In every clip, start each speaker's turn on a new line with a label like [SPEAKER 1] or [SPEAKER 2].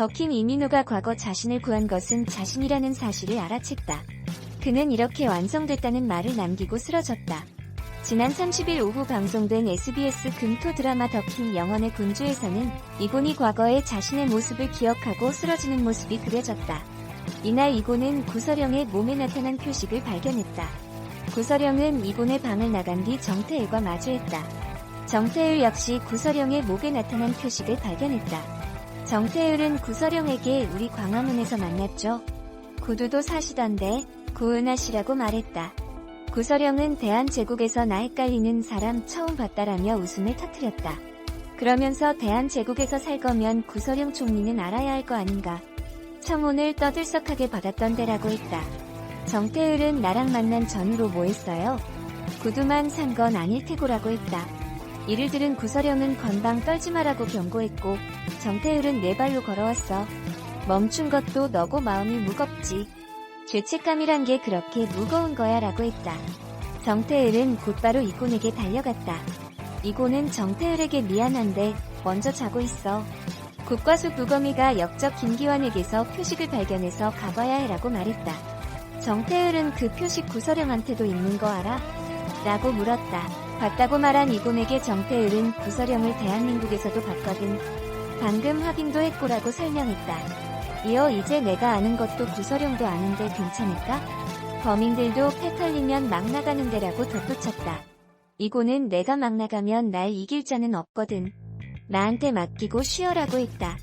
[SPEAKER 1] 덕힌 이민호가 과거 자신을 구한 것은 자신이라는 사실을 알아챘다. 그는 이렇게 완성됐다는 말을 남기고 쓰러졌다. 지난 30일 오후 방송된 SBS 금토 드라마 덕힌 영원의 군주에서는 이곤이 과거의 자신의 모습을 기억하고 쓰러지는 모습이 그려졌다. 이날 이곤은 구서령의 몸에 나타난 표식을 발견했다. 구서령은 이곤의 방을 나간 뒤 정태일과 마주했다. 정태일 역시 구서령의 목에 나타난 표식을 발견했다. 정태일은 구서령에게 우리 광화문에서 만났죠. 구두도 사시던데 구은하 씨라고 말했다. 구서령은 대한제국에서 나 헷갈리는 사람 처음 봤다라며 웃음을 터뜨렸다. 그러면서 대한제국에서 살 거면 구서령 총리는 알아야 할 거 아닌가. 청혼을 떠들썩하게 받았던데라고 했다. 정태일은 나랑 만난 전후로 뭐 했어요? 구두만 산 건 아닐 테고라고 했다. 이를 들은 구서령은 건방 떨지 마라고 경고했고 정태일은 네 발로 걸어왔어. 멈춘 것도 너고 마음이 무겁지. 죄책감이란 게 그렇게 무거운 거야 라고 했다. 정태일은 곧바로 이곤에게 달려갔다. 이곤은 정태일에게 미안한데 먼저 자고 있어. 국과수 부검이가 역적 김기환에게서 표식을 발견해서 가봐야 해라고 말했다. 정태일은 그 표식 구서령한테도 있는 거 알아? 라고 물었다. 봤다고 말한 이곤에게 정태일은 구서령을 대한민국에서도 봤거든. 방금 확인도 했고라고 설명했다. 이어 이제 내가 아는 것도 구서령도 아는데 괜찮을까? 범인들도 패 털리면 막 나가는 데라고 덧붙였다. 이곤은 내가 막 나가면 날 이길 자는 없거든. 나한테 맡기고 쉬어라고 했다.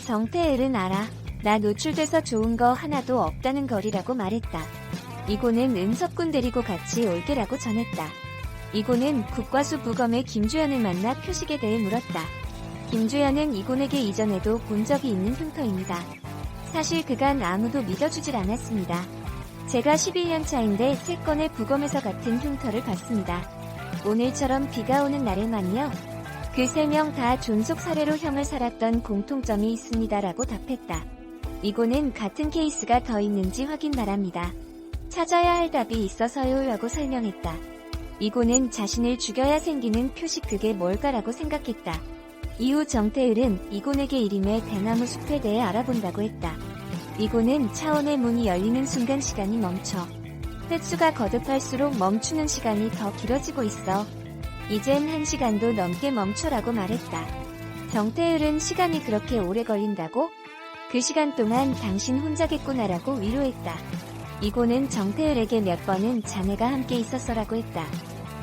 [SPEAKER 1] 정태일은 알아. 나 노출돼서 좋은 거 하나도 없다는 거리라고 말했다. 이곤은 은석군 데리고 같이 올게라고 전했다. 이곤은 국과수 부검의 김주현을 만나 표식에 대해 물었다. 김주현은 이곤에게 이전에도 본 적이 있는 흉터입니다. 사실 그간 아무도 믿어주질 않았습니다. 제가 11년 차인데 3건의 부검에서 같은 흉터를 봤습니다. 오늘처럼 비가 오는 날에만요. 그 3명 다 존속 살해로 형을 살았던 공통점이 있습니다라고 답했다. 이곤은 같은 케이스가 더 있는지 확인 바랍니다. 찾아야 할 답이 있어서요 라고 설명했다. 이곤은 자신을 죽여야 생기는 표식 그게 뭘까라고 생각했다. 이후 정태일은 이곤에게 이름의 대나무 숲에 대해 알아본다고 했다. 이곤은 차원의 문이 열리는 순간 시간이 멈춰. 횟수가 거듭할수록 멈추는 시간이 더 길어지고 있어. 이젠 1시간도 넘게 멈춰라고 말했다. 정태일은 시간이 그렇게 오래 걸린다고? 그 시간 동안 당신 혼자겠구나라고 위로했다. 이곤은 정태일에게 몇 번은 자네가 함께 있었어라고 했다.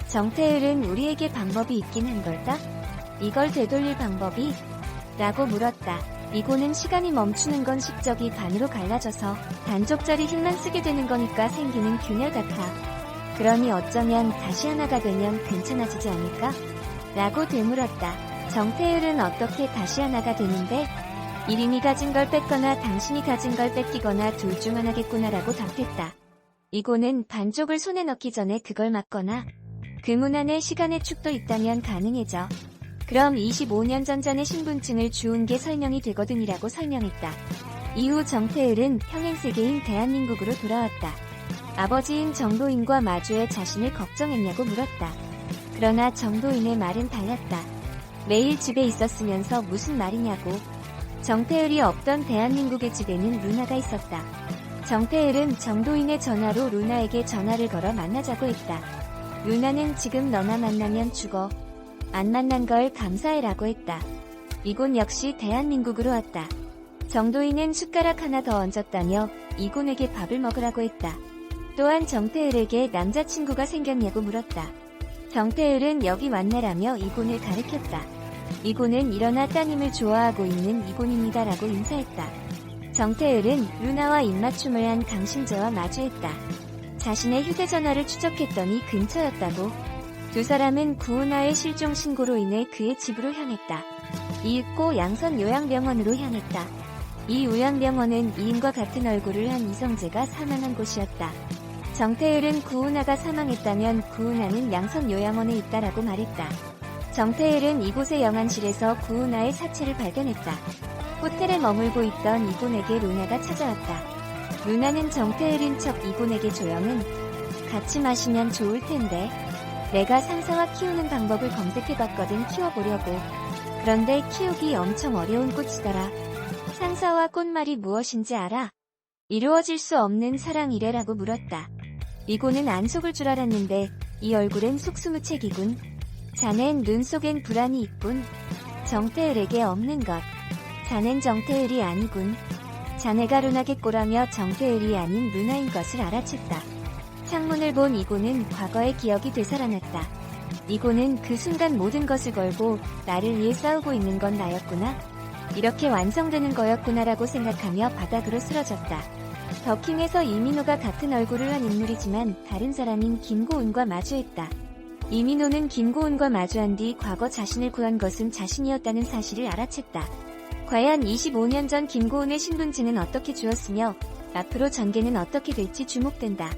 [SPEAKER 1] 정태일은 우리에게 방법이 있긴 한 걸까? 이걸 되돌릴 방법이? 라고 물었다. 이곤은 시간이 멈추는 건 십적이 반으로 갈라져서 단쪽짜리 힘만 쓰게 되는 거니까 생기는 균열 같아. 그러니 어쩌면 다시 하나가 되면 괜찮아지지 않을까? 라고 되물었다. 정태일은 어떻게 다시 하나가 되는데? 이름이 가진 걸 뺏거나 당신이 가진 걸 뺏기거나 둘 중 하나겠구나라고 답했다. 이곤은 반쪽을 손에 넣기 전에 그걸 맞거나 그 문 안에 시간의 축도 있다면 가능해져. 그럼 25년 전전의 신분증을 주운 게 설명이 되거든이라고 설명했다. 이후 정태일은 평행세계인 대한민국으로 돌아왔다. 아버지인 정도인과 마주해 자신을 걱정했냐고 물었다. 그러나 정도인의 말은 달랐다. 매일 집에 있었으면서 무슨 말이냐고. 정태일이 없던 대한민국의 집에는 루나가 있었다. 정태일은 정도인의 전화로 루나에게 전화를 걸어 만나자고 했다. 루나는 지금 너나 만나면 죽어. 안 만난 걸 감사해라고 했다. 이곤 역시 대한민국으로 왔다. 정도인은 숟가락 하나 더 얹었다며 이곤에게 밥을 먹으라고 했다. 또한 정태일에게 남자친구가 생겼냐고 물었다. 정태일은 여기 왔네라며 이곤을 가리켰다. 이곤은 일어나 따님을 좋아하고 있는 이곤입니다라고 인사했다. 정태일은 루나와 입맞춤을 한 강신재와 마주했다. 자신의 휴대전화를 추적했더니 근처였다고. 두 사람은 구은하의 실종 신고로 인해 그의 집으로 향했다. 이윽고 양선 요양병원으로 향했다. 이 요양병원은 이인과 같은 얼굴을 한 이성재가 사망한 곳이었다. 정태일은 구은하가 사망했다면 구은하는 양선 요양원에 있다라고 말했다. 정태일은 이곳의 영안실에서 구은하의 사체를 발견했다. 호텔에 머물고 있던 이곤에게 루나가 찾아왔다. 루나는 정태일인 척 이곤에게 조영은 같이 마시면 좋을 텐데. 내가 상사와 키우는 방법을 검색해봤거든 키워보려고. 그런데 키우기 엄청 어려운 꽃이더라. 상사와 꽃말이 무엇인지 알아? 이루어질 수 없는 사랑이래라고 물었다. 이고는 안 속을 줄 알았는데 이 얼굴엔 속수무책이군. 자넨 눈 속엔 불안이 있군. 정태을에게 없는 것. 자넨 정태을이 아니군. 자네가 루나겠꼬라며 정태을이 아닌 루나인 것을 알아챘다. 창문을 본 이고는 과거의 기억이 되살아났다. 이고는 그 순간 모든 것을 걸고 나를 위해 싸우고 있는 건 나였구나. 이렇게 완성되는 거였구나라고 생각하며 바닥으로 쓰러졌다. 더킹에서 이민호가 같은 얼굴을 한 인물이지만 다른 사람인 김고은과 마주했다. 이민호는 김고은과 마주한 뒤 과거 자신을 구한 것은 자신이었다는 사실을 알아챘다. 과연 25년 전 김고은의 신분증은 어떻게 주었으며 앞으로 전개는 어떻게 될지 주목된다.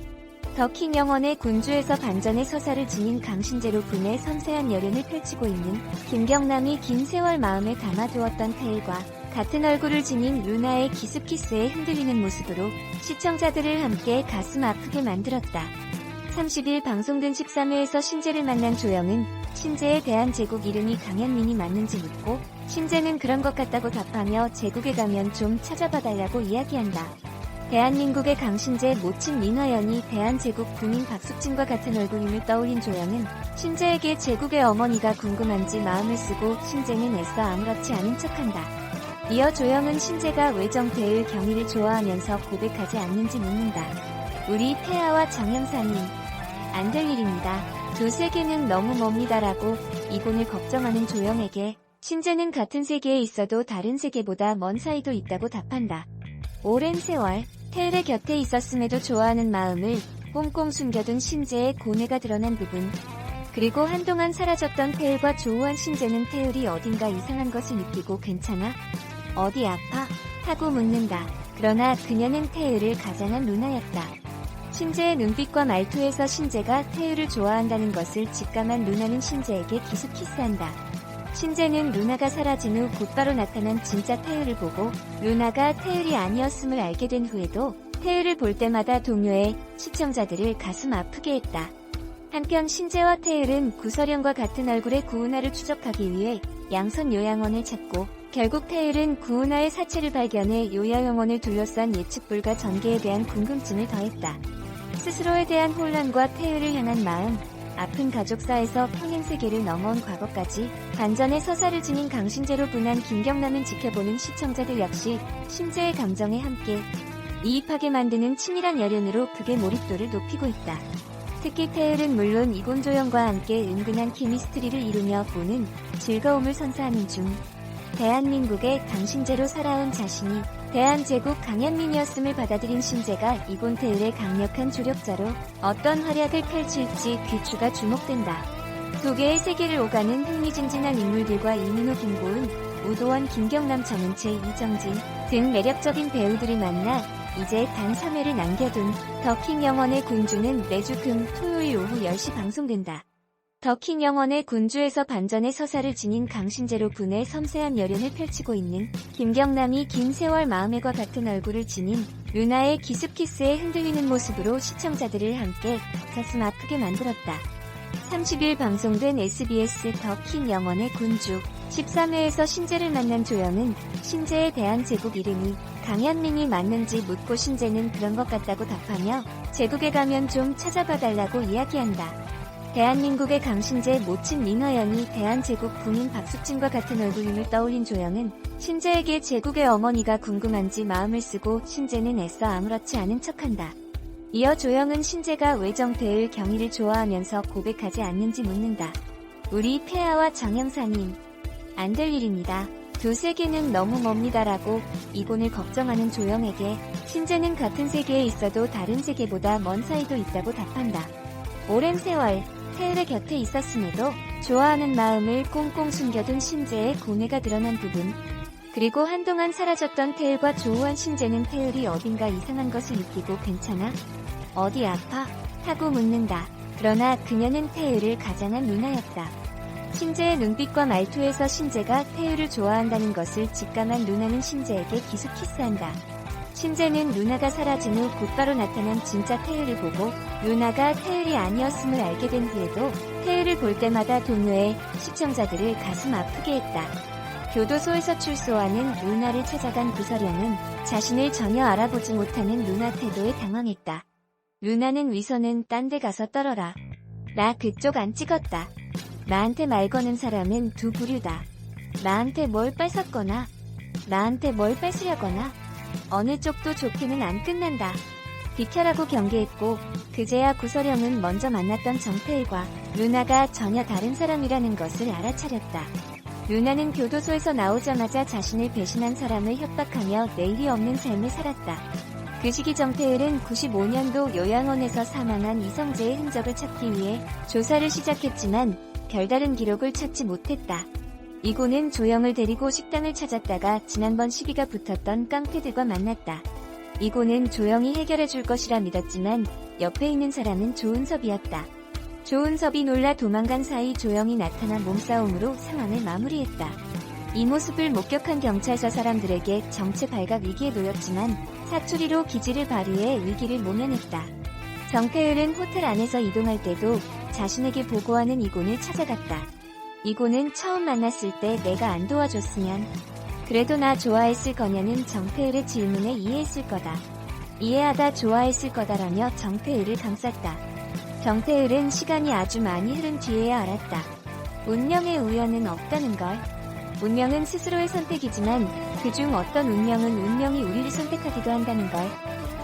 [SPEAKER 1] 더킹 영원의 군주에서 반전의 서사를 지닌 강신재로 분의 섬세한 열연을 펼치고 있는 김경남이 긴 세월 마음에 담아두었던 테일과 같은 얼굴을 지닌 루나의 기습키스에 흔들리는 모습으로 시청자들을 함께 가슴 아프게 만들었다. 30일 방송된 13회에서 신재를 만난 조영은 신재에 대한 제국 이름이 강현민이 맞는지 묻고 신재는 그런 것 같다고 답하며 제국에 가면 좀 찾아봐달라고 이야기한다. 대한민국의 강신재 모친 민화연이 대한제국 군인 박숙진과 같은 얼굴임을 떠올린 조영은 신재에게 제국의 어머니가 궁금한지 마음을 쓰고 신재는 애써 아무렇지 않은 척한다. 이어 조영은 신재가 왜 정태을 경희를 좋아하면서 고백하지 않는지 묻는다. 우리 태아와 정영사님, 안 될 일입니다. 두 세계는 너무 멉니다라고 이곤을 걱정하는 조영에게 신재는 같은 세계에 있어도 다른 세계보다 먼 사이도 있다고 답한다. 오랜 세월 태을의 곁에 있었음에도 좋아하는 마음을 꽁꽁 숨겨둔 신재의 고뇌가 드러난 부분, 그리고 한동안 사라졌던 태을과 조우한 신재는 태을이 어딘가 이상한 것을 느끼고 괜찮아? 어디 아파? 하고 묻는다. 그러나 그녀는 태을을 가장한 루나였다. 신재의 눈빛과 말투에서 신재가 태을을 좋아한다는 것을 직감한 루나는 신재에게 기습 키스한다. 신재는 루나가 사라진 후 곧바로 나타난 진짜 태을을 보고 루나가 태을이 아니었음을 알게 된 후에도 태을을 볼 때마다 동요해 시청자들을 가슴 아프게 했다. 한편 신재와 태을은 구설영과 같은 얼굴의 구은하를 추적하기 위해 양선 요양원을 찾고 결국 태을은 구은하의 사체를 발견해 요양원을 둘러싼 예측 불가 전개에 대한 궁금증을 더했다. 스스로에 대한 혼란과 태을을 향한 마음, 아픈 가족사에서 평행세계를 넘어온 과거까지 반전의 서사를 지닌 강신재로 분한 김경남은 지켜보는 시청자들 역시 신재의 감정에 함께 이입하게 만드는 치밀한 열연으로 극의 몰입도를 높이고 있다. 특히 태을은 물론 이곤조영과 함께 은근한 케미스트리를 이루며 보는 즐거움을 선사하는 중 대한민국의 강신재로 살아온 자신이 대한제국 강현민이었음을 받아들인 신재가 이곤 태을의 강력한 조력자로 어떤 활약을 펼칠지 귀추가 주목된다. 두 개의 세계를 오가는 흥미진진한 인물들과 이민호, 김고은, 우도원, 김경남, 정은채, 이정진 등 매력적인 배우들이 만나 이제 단 3회를 남겨둔 더킹 영원의 군주는 매주 금, 토요일 오후 10시 방송된다. 더킹 영원의 군주에서 반전의 서사를 지닌 강신재로 분의 섬세한 열연을 펼치고 있는 김경남이 긴 세월 마음에과 같은 얼굴을 지닌 루나의 기습키스에 흔들리는 모습으로 시청자들을 함께 가슴 아프게 만들었다. 30일 방송된 SBS 더킹 영원의 군주 13회에서 신재를 만난 조영은 신재에 대한 제국 이름이 강현민이 맞는지 묻고 신재는 그런 것 같다고 답하며 제국에 가면 좀 찾아봐달라고 이야기한다. 대한민국의 강신재 모친 민화연이 대한제국 군인 박숙진과 같은 얼굴임을 떠올린 조영은 신재에게 제국의 어머니가 궁금한지 마음을 쓰고 신재는 애써 아무렇지 않은 척한다. 이어 조영은 신재가 왜 정태을 경희를 좋아하면서 고백하지 않는지 묻는다. 우리 폐하와 정영사님, 안 될 일입니다. 두 세계는 너무 멉니다라고 이곤을 걱정하는 조영에게 신재는 같은 세계에 있어도 다른 세계보다 먼 사이도 있다고 답한다. 오랜 세월 태을의 곁에 있었음에도 좋아하는 마음을 꽁꽁 숨겨둔 신재의 고뇌가 드러난 부분, 그리고 한동안 사라졌던 태을과 조우한 신재는 태을이 어딘가 이상한 것을 느끼고 괜찮아? 어디 아파? 하고 묻는다. 그러나 그녀는 태을을 가장한 루나였다. 신재의 눈빛과 말투에서 신재가 태을을 좋아한다는 것을 직감한 루나는 신재에게 기습 키스한다. 신재는 루나가 사라진 후 곧바로 나타난 진짜 태을을 보고 루나가 태을이 아니었음을 알게 된 후에도 태을을 볼 때마다 동요해 시청자들을 가슴 아프게 했다. 교도소에서 출소하는 루나를 찾아간 구서령은 자신을 전혀 알아보지 못하는 루나 태도에 당황했다. 루나는 위선은 딴 데 가서 떨어라. 나 그쪽 안 찍었다. 나한테 말 거는 사람은 두 부류다. 나한테 뭘 뺏었거나 나한테 뭘 뺏으려거나 어느 쪽도 좋게는 안 끝난다. 비켜라고 경계했고 그제야 구서령은 먼저 만났던 정태일과 루나가 전혀 다른 사람이라는 것을 알아차렸다. 루나는 교도소에서 나오자마자 자신을 배신한 사람을 협박하며 내일이 없는 삶을 살았다. 그 시기 정태일은 95년도 요양원에서 사망한 이성재의 흔적을 찾기 위해 조사를 시작했지만 별다른 기록을 찾지 못했다. 이고는 조영을 데리고 식당을 찾았다가 지난번 시비가 붙었던 깡패들과 만났다. 이고는 조영이 해결해 줄 것이라 믿었지만 옆에 있는 사람은 조은섭이었다. 조은섭이 놀라 도망간 사이 조영이 나타나 몸싸움으로 상황을 마무리했다. 이 모습을 목격한 경찰서 사람들에게 정체 발각 위기에 놓였지만 사투리로 기지를 발휘해 위기를 모면했다. 정태일은 호텔 안에서 이동할 때도 자신에게 보고하는 이곤을 찾아갔다. 이곤은 처음 만났을 때 내가 안 도와줬으면 그래도 나 좋아했을 거냐는 정태일의 질문에 이해했을 거다. 이해하다 좋아했을 거다라며 정태일을 감쌌다. 정태일은 시간이 아주 많이 흐른 뒤에야 알았다. 운명의 우연은 없다는 걸. 운명은 스스로의 선택이지만 그중 어떤 운명은 운명이 우리를 선택하기도 한다는 걸.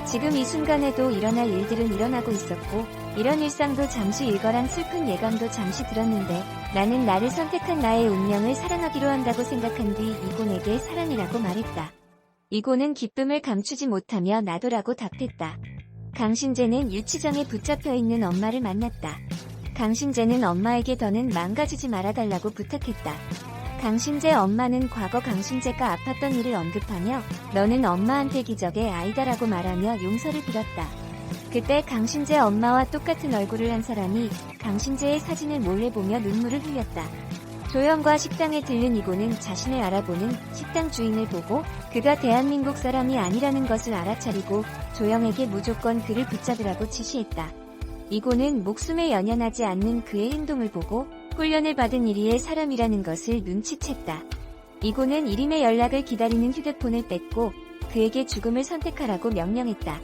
[SPEAKER 1] 지금 이 순간에도 일어날 일들은 일어나고 있었고 이런 일상도 잠시 일거랑 슬픈 예감도 잠시 들었는데 나는 나를 선택한 나의 운명을 사랑하기로 한다고 생각한 뒤 이곤에게 사랑이라고 말했다. 이곤은 기쁨을 감추지 못하며 나도라고 답했다. 강신재는 유치장에 붙잡혀 있는 엄마를 만났다. 강신재는 엄마에게 더는 망가지지 말아달라고 부탁했다. 강신재 엄마는 과거 강신재가 아팠던 일을 언급하며 너는 엄마한테 기적의 아이다라고 말하며 용서를 빌었다. 그때 강신재 엄마와 똑같은 얼굴을 한 사람이 강신재의 사진을 몰래 보며 눈물을 흘렸다. 조영과 식당에 들른 이고는 자신을 알아보는 식당 주인을 보고 그가 대한민국 사람이 아니라는 것을 알아차리고 조영에게 무조건 그를 붙잡으라고 지시했다. 이고는 목숨에 연연하지 않는 그의 행동을 보고 훈련을 받은 이리의 사람이라는 것을 눈치챘다. 이고는 이림의 연락을 기다리는 휴대폰을 뺐고 그에게 죽음을 선택하라고 명령했다.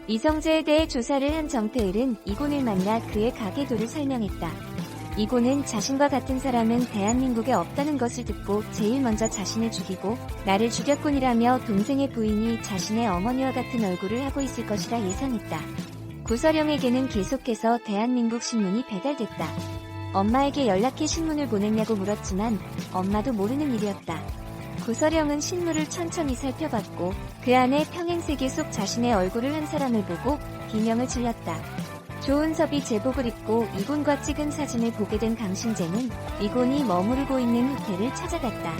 [SPEAKER 1] 이성재에 대해 조사를 한 정태일은 이곤을 만나 그의 가계도를 설명했다. 이곤은 자신과 같은 사람은 대한민국에 없다는 것을 듣고 제일 먼저 자신을 죽이고 나를 죽였군이라며 동생의 부인이 자신의 어머니와 같은 얼굴을 하고 있을 것이라 예상했다. 구서령에게는 계속해서 대한민국 신문이 배달됐다. 엄마에게 연락해 신문을 보냈냐고 물었지만 엄마도 모르는 일이었다. 구서령은 신문을 천천히 살펴봤고 그 안에 평행세계 속 자신의 얼굴을 한 사람을 보고 비명을 질렀다. 조은섭이 제복을 입고 이곤과 찍은 사진을 보게 된 강신재는 이곤이 머무르고 있는 호텔을 찾아갔다.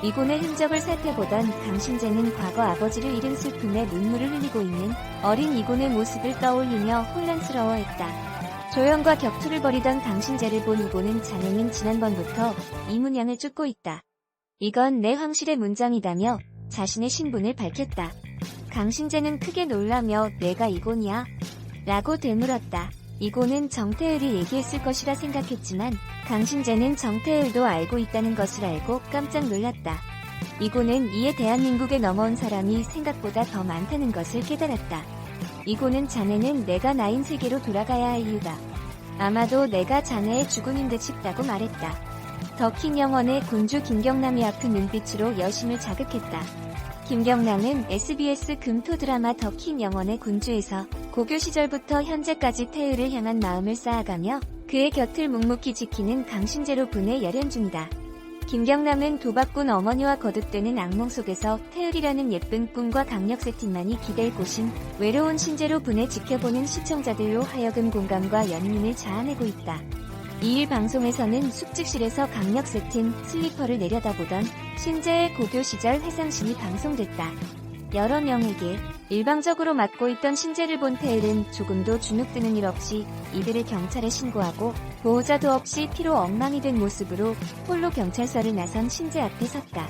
[SPEAKER 1] 이곤의 흔적을 살펴보던 강신재는 과거 아버지를 잃은 슬픔에 눈물을 흘리고 있는 어린 이곤의 모습을 떠올리며 혼란스러워했다. 조영과 격투를 벌이던 강신재를 본 이곤은 자네는 지난번부터 이문양을 쫓고 있다. 이건 내 황실의 문장이다며 자신의 신분을 밝혔다. 강신재는 크게 놀라며 내가 이곤이야? 라고 되물었다. 이곤은 정태일이 얘기했을 것이라 생각했지만 강신재는 정태일도 알고 있다는 것을 알고 깜짝 놀랐다. 이곤은 이에 대한민국에 넘어온 사람이 생각보다 더 많다는 것을 깨달았다. 이곤은 자네는 내가 나인 세계로 돌아가야 할 이유다. 아마도 내가 자네의 죽음인 듯 싶다고 말했다. 더킹 영원의 군주 김경남이 아픈 눈빛으로 여심을 자극했다. 김경남은 SBS 금토 드라마 더킹 영원의 군주에서 고교 시절부터 현재까지 태율을 향한 마음을 쌓아가며 그의 곁을 묵묵히 지키는 강신재로 분의 열연 중이다. 김경남은 도박꾼 어머니와 거듭되는 악몽 속에서 태율이라는 예쁜 꿈과 강력 세팅만이 기댈 곳인 외로운 신재로 분해 지켜보는 시청자들로 하여금 공감과 연민을 자아내고 있다. 이일 방송에서는 숙직실에서 강력 세팅 슬리퍼를 내려다보던 신재의 고교 시절 회상신이 방송됐다. 여러 명에게 일방적으로 맡고 있던 신재를 본 태일은 조금도 주눅드는 일 없이 이들을 경찰에 신고하고 보호자도 없이 피로 엉망이 된 모습으로 홀로 경찰서를 나선 신재 앞에 섰다.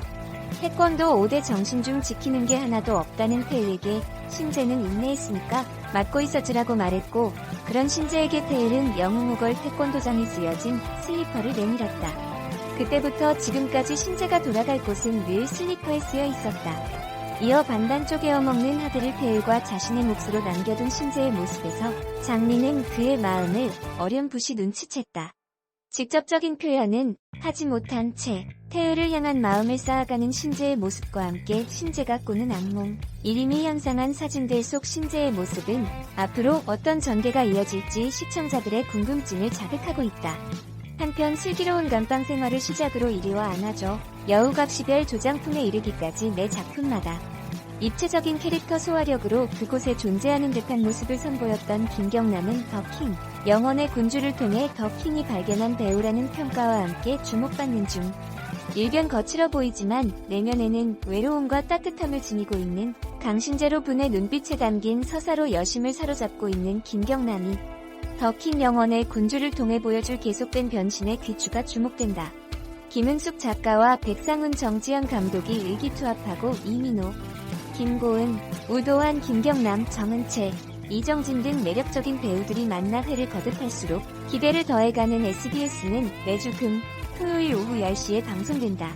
[SPEAKER 1] 태권도 5대 정신 중 지키는 게 하나도 없다는 태일에게 신재는 인내했으니까 맡고 있어주라고 말했고 그런 신재에게 태일은 영웅우걸 태권도장이 쓰여진 슬리퍼를 내밀었다. 그때부터 지금까지 신재가 돌아갈 곳은 늘 슬리퍼에 쓰여 있었다. 이어 반반 쪼개어 먹는 하드를 태율과 자신의 몫으로 남겨둔 신재의 모습에서 장미는 그의 마음을 어렴풋이 눈치챘다. 직접적인 표현은 하지 못한 채 태율을 향한 마음을 쌓아가는 신재의 모습과 함께 신재가 꾸는 악몽, 이림이 형상한 사진들 속 신재의 모습은 앞으로 어떤 전개가 이어질지 시청자들의 궁금증을 자극하고 있다. 한편 슬기로운 감방 생활을 시작으로 이리와 안아줘 여우갑시별 조장풍에 이르기까지 매 작품마다 입체적인 캐릭터 소화력으로 그곳에 존재하는 듯한 모습을 선보였던 김경남은 더킹, 영혼의 군주를 통해 더킹이 발견한 배우라는 평가와 함께 주목받는 중. 일견 거칠어 보이지만 내면에는 외로움과 따뜻함을 지니고 있는 강신재로 분의 눈빛에 담긴 서사로 여심을 사로잡고 있는 김경남이 더킹 영혼의 군주를 통해 보여줄 계속된 변신의 귀추가 주목된다. 김은숙 작가와 백상훈 정지현 감독이 의기투합하고 이민호, 김고은, 우도환, 김경남, 정은채, 이정진 등 매력적인 배우들이 만나 회를 거듭할수록 기대를 더해가는 SBS는 매주 토요일 오후 10시에 방송된다.